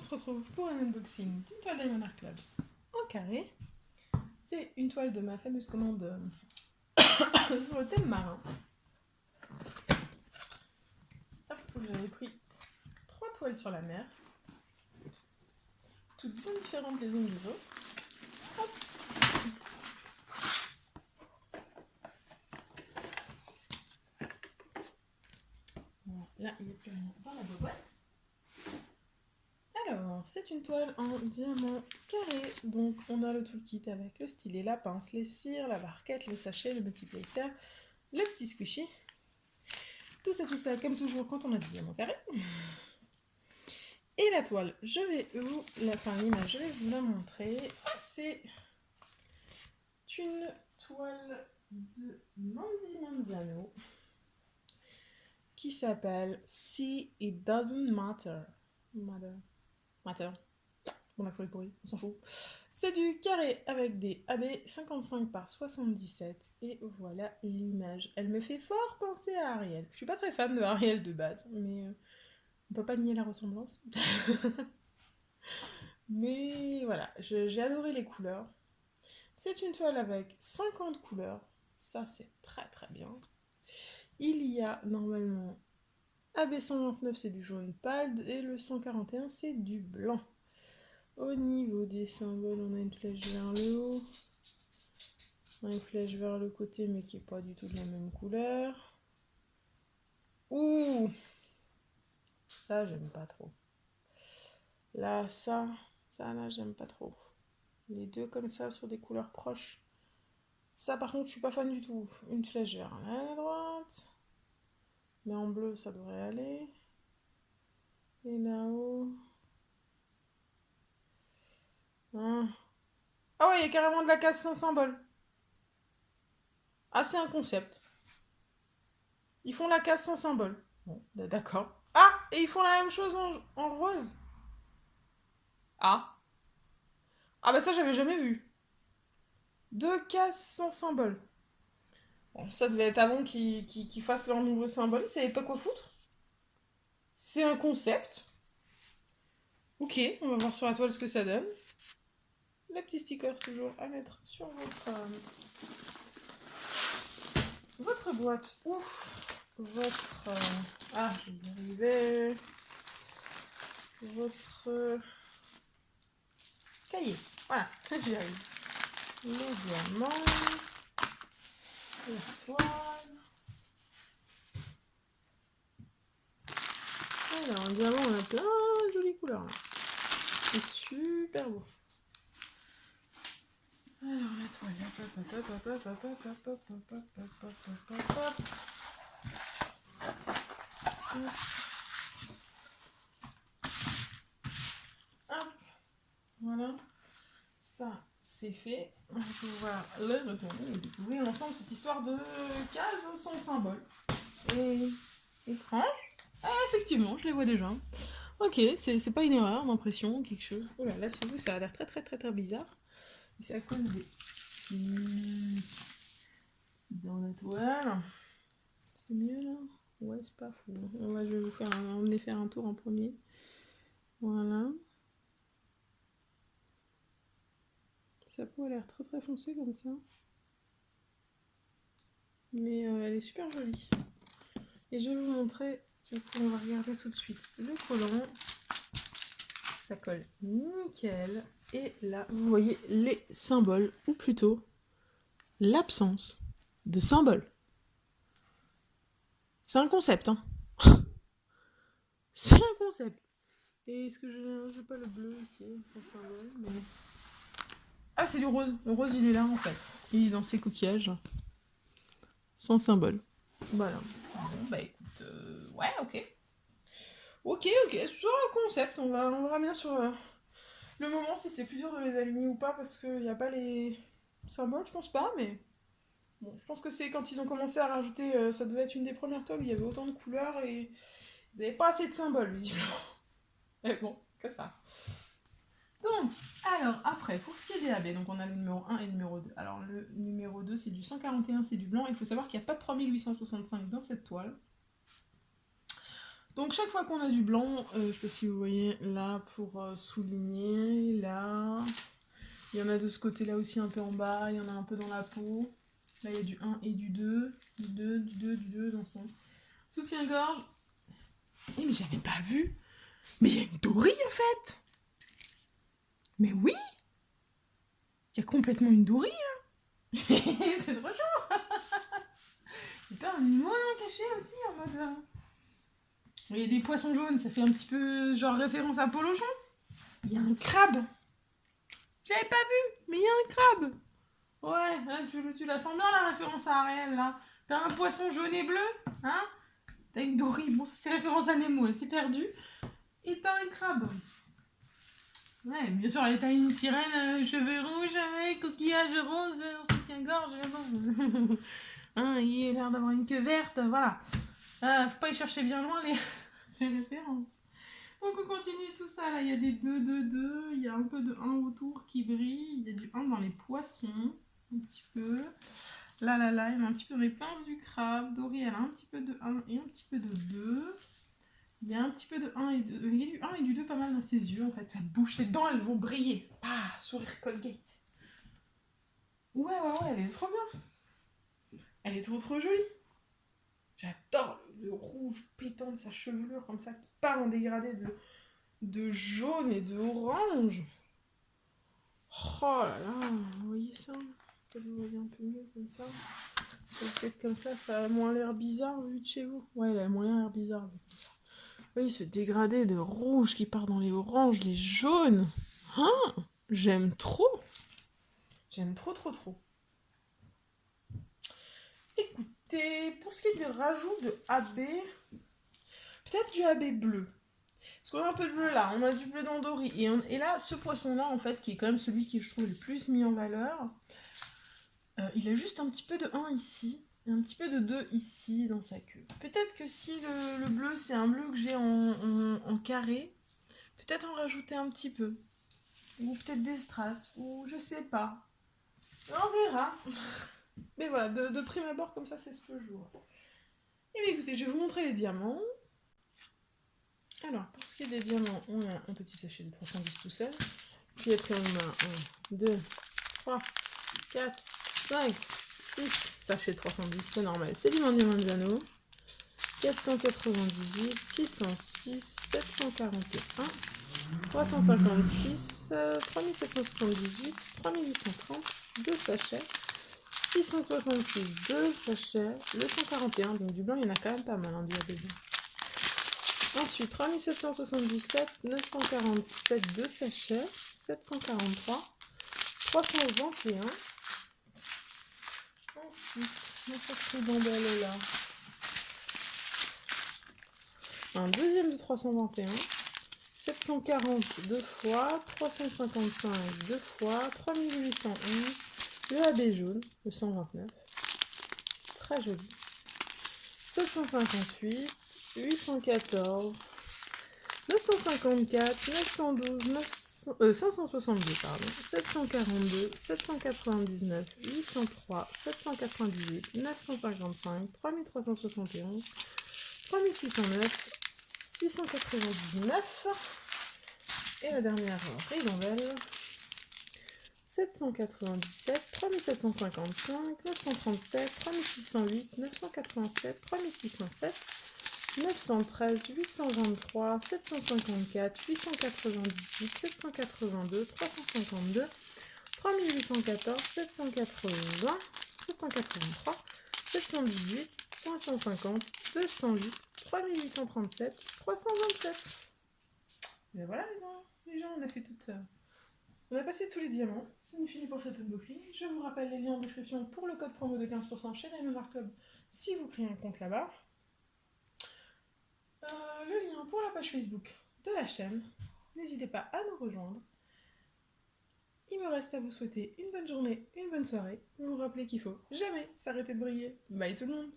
se retrouve pour un unboxing d'une toile Diamond Art Club en carré. C'est une toile de ma fameuse commande sur le thème marin. Hop, j'avais pris 3 toiles sur la mer, toutes bien différentes les unes des autres. Hop. Bon, là, il n'y a plus rien dans la boîte. Alors, c'est une toile en diamant carré, donc on a le toolkit avec le stylet, la pince, les cires, la barquette, le sachet, le multiplacer, le petit squishy. Tout ça, comme toujours, quand on a du diamant carré. Et la toile, je vais vous la montrer. C'est une toile de Mandy Manzano qui s'appelle See It Doesn't Matter. Matter. Mon accent est pourri, on s'en fout. C'est du carré avec des AB 55 par 77 et voilà l'image. Elle me fait fort penser à Ariel. Je suis pas très fan de Ariel de base, mais on peut pas nier la ressemblance. Mais voilà, j'ai adoré les couleurs. C'est une toile avec 50 couleurs, ça c'est très très bien. Il y a normalement AB 129 c'est du jaune pâle et le 141 c'est du blanc. Au niveau des symboles, on a une flèche vers le haut, une flèche vers le côté mais qui n'est pas du tout de la même couleur. Ouh, ça j'aime pas trop. Là, ça là j'aime pas trop. Les deux comme ça sur des couleurs proches. Ça par contre je suis pas fan du tout. Une flèche vers la droite. Mais en bleu ça devrait aller. Et là-haut. Ah ouais, il y a carrément de la case sans symbole. Ah, c'est un concept. Ils font la case sans symbole. Bon, d'accord. Ah, et ils font la même chose en rose. Ah. Ah bah ça j'avais jamais vu. 2 cases sans symbole. Bon, ça devait être avant qu'ils fassent leur nouveau symbole. Ils savaient pas quoi foutre. C'est un concept. Ok, on va voir sur la toile ce que ça donne. Les petits stickers toujours à mettre sur votre boîte ou votre... ah, je vais y arriver. Votre cahier. Voilà, j'y arrive. Les diamants. La toile. Alors, en diamant, on a plein de jolies couleurs là. C'est super beau. Alors, la toile. Hop. Voilà. Ça, c'est fait. On va pouvoir le retourner et découvrir ensemble cette histoire de cases sans symbole. Et étrange. Ah, effectivement, je les vois déjà. Ok, c'est pas une erreur d'impression ou quelque chose. Oh là là, c'est vous, ça a l'air très bizarre. Et c'est à cause des... dans la toile. C'est mieux là? Ouais, c'est pas fou. Ouais, je vais vous faire emmener faire un tour en premier. Voilà. Sa peau a l'air très foncée comme ça. Mais elle est super jolie. Et je vais vous montrer, du coup on va regarder tout de suite le collant. Ça colle nickel. Et là, vous voyez les symboles, ou plutôt l'absence de symboles. C'est un concept, hein. C'est un concept. Et est-ce que j'ai pas le bleu ici, sans symbole, mais... Ah, c'est du rose. Le rose, il est là, en fait. Il est dans ces coquillages. Sans symbole. Voilà. Bon, bah écoute, ouais, ok. Ok, c'est toujours un concept. On verra bien sur le moment si c'est plus dur de les aligner ou pas, parce qu'il n'y a pas les symboles, je pense pas, mais... Bon, je pense que c'est quand ils ont commencé à rajouter, ça devait être une des premières toiles où il y avait autant de couleurs et ils n'avaient pas assez de symboles, visiblement. Mais bon, que ça. Donc, alors, après, pour ce qui est des AB, donc on a le numéro 1 et le numéro 2. Alors, le numéro 2, c'est du 141, c'est du blanc. Il faut savoir qu'il n'y a pas de 3865 dans cette toile. Donc chaque fois qu'on a du blanc, je sais pas si vous voyez là pour souligner, là, il y en a de ce côté-là aussi un peu en bas, il y en a un peu dans la peau. Là il y a du 1 et du 2, du 2, du 2, du 2 dans son soutien-gorge. Eh mais j'avais pas vu. Mais il y a une dorille en fait. Mais oui, il y a complètement une dorille. Hein. C'est trop chaud. Il y a pas un mimois caché aussi en mode... Il y a des poissons jaunes, ça fait un petit peu genre référence à Polochon. Il y a un crabe. J'avais pas vu, mais il y a un crabe. Ouais, hein, tu la sens bien la référence à Ariel là. T'as un poisson jaune et bleu, hein. T'as une dorille, bon ça c'est référence à Nemo, elle s'est perdue. Et t'as un crabe. Ouais, bien sûr, t'as une sirène, cheveux rouges, coquillage rose, soutien-gorge. Bon. Hein, il a l'air d'avoir une queue verte, voilà. Faut pas y chercher bien loin les références. Donc on continue tout ça, là il y a des 2, 2, 2, il y a un peu de 1 autour qui brille, il y a du 1 dans les poissons, un petit peu. Là, il y a un petit peu dans les pinces du crabe, Dory elle a un petit peu de 1 et un petit peu de 2. Il y a un petit peu de 1 et 2, il y a du 1 et du 2 pas mal dans ses yeux en fait, ça bouge, ses dents elles vont briller. Ah, sourire Colgate. Ouais, elle est trop bien. Elle est trop jolie. J'adore le rouge pétant de sa chevelure comme ça qui part en dégradé de jaune et de orange. Oh là là, vous voyez ça? Peut-être vous voyez un peu mieux comme ça. Peut-être comme ça a moins l'air bizarre vu de chez vous. Ouais, elle a moins l'air bizarre vu comme ça. Oui, ce dégradé de rouge qui part dans les oranges, les jaunes. Hein? J'aime trop. J'aime trop. Écoutez, pour ce qui est des rajouts de AB, peut-être du AB bleu. Parce qu'on a un peu de bleu là, on a du bleu dans Dory. Et là, ce poisson-là, en fait, qui est quand même celui qui je trouve le plus mis en valeur, il a juste un petit peu de 1 ici, et un petit peu de 2 ici dans sa queue. Peut-être que si le bleu, c'est un bleu que j'ai en carré, peut-être en rajouter un petit peu. Ou peut-être des strass, ou je sais pas. On verra. Mais voilà, de prime abord, comme ça, c'est ce que je vois. Et bien écoutez, je vais vous montrer les diamants. Alors, pour ce qui est des diamants, on a un petit sachet de 310 tout seul. Puis après, on a 1, 2, 3, 4, 5, 6 sachets de 310, c'est normal. C'est du Mandiano. 498, 606, 741, 356, 3778, 3830, 2 sachets, 666, 2 sachets, le 141, donc du blanc, il y en a quand même pas mal, hein, du ABB. Ensuite, 3777, 947, 2 sachets, 743, 321. Ensuite, on cherche les bandelles là. Un deuxième de 321, 740 deux fois, 355 deux fois, 3811, le AB jaune, le 129, très joli, 758, 814, 954, 912, 562, pardon, 742, 799, 803, 798, 955, 3371, 3609, 699, et la dernière ribambelle, 797, 3755, 937, 3608, 987, 3607, 913, 823, 754, 898, 782, 352, 3814, 780, 783, 718, 550, 208, 3837, 327. Et voilà les gens, on a fait toute... On a passé tous les diamants, c'est fini pour cet unboxing. Je vous rappelle les liens en description pour le code promo de 15% chez Diamond Art Club si vous créez un compte là-bas. Le lien pour la page Facebook de la chaîne. N'hésitez pas à nous rejoindre. Il me reste à vous souhaiter une bonne journée, une bonne soirée. Vous vous rappelez qu'il faut jamais s'arrêter de briller. Bye tout le monde!